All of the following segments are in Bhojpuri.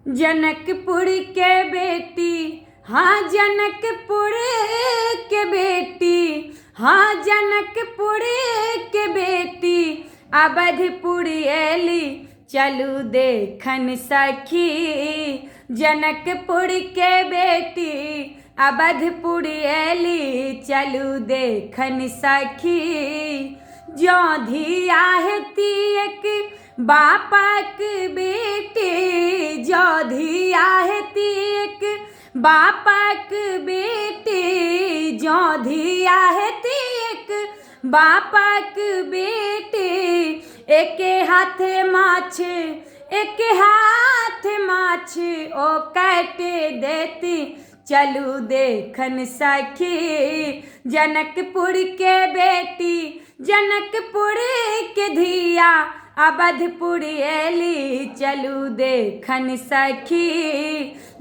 जनकपुर के बेटी, हाँ जनकपुर के बेटी, हाँ जनकपुर के बेटी, अवधपुर एली चलू देखन सखी। जनकपुर के बेटी अवधपुर एली चलू देखन सखी। जो धिया हेती एक बापक बेटी, जो धिया हेती एक बापक बेटी, जो धिया हेती एक बापक बेटी। एके हाथे माछ, एके हाथ माछ ओ काटे देती चलू देखन सखी। जनकपुर के बेटी, जनकपुर के धिया अवधपुर एली चलू देखन सखी।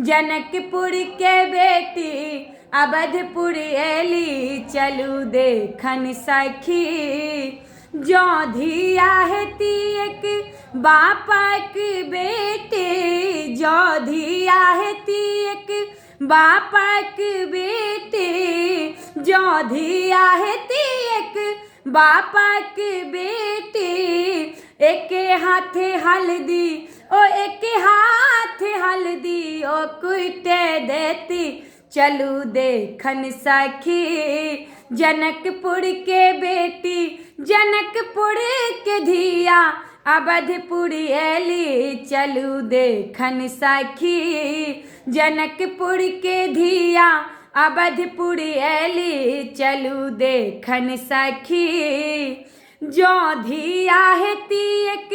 जनकपुर के बेटी अवधपुर एली चलू देखन सखी। जो धिया हेती एक बापक बेटी, जो धिया हेती एक बापक बेटी, जो धिया हेती एक बापक बेटी। एके हाथे हल्दी ओ एके हाथे हल्दी ओ कुटे देती चलू देखन सखी। जनकपुर के बेटी, जनकपुर के धिया अवधपुर एली चलू देखन सखी। जनकपुर के धिया अवधपुर एली चलू देखन सखी। जो धिया हेती एक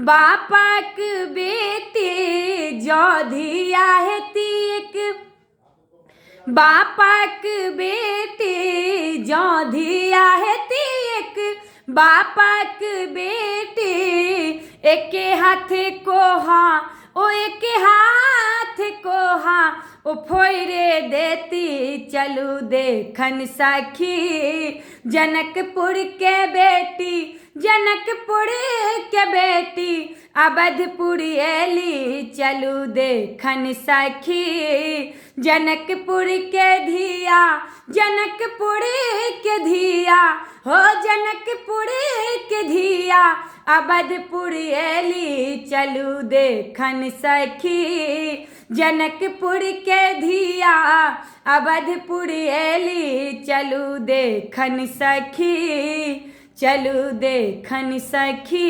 बापक बेटी, जो धिया हेती एक बापक बेटी, जो धिया हेती एक बापक बेटी। एके हाथे कोहा ओ एके हाथ कोहा ओ फोड़े देती चलू देखन सखी। जनकपुर के बेटी, जनकपुर के बेटी अवधपुर एली चलू देखन सखी। जनकपुर के धिया, जनकपुर के धिया, हो जनकपुर के धिया अवधपुर एली चलू देखन सखी। जनकपुर के धिया अवधपुर एली चलू देखन सखी, चलू देखन सखी।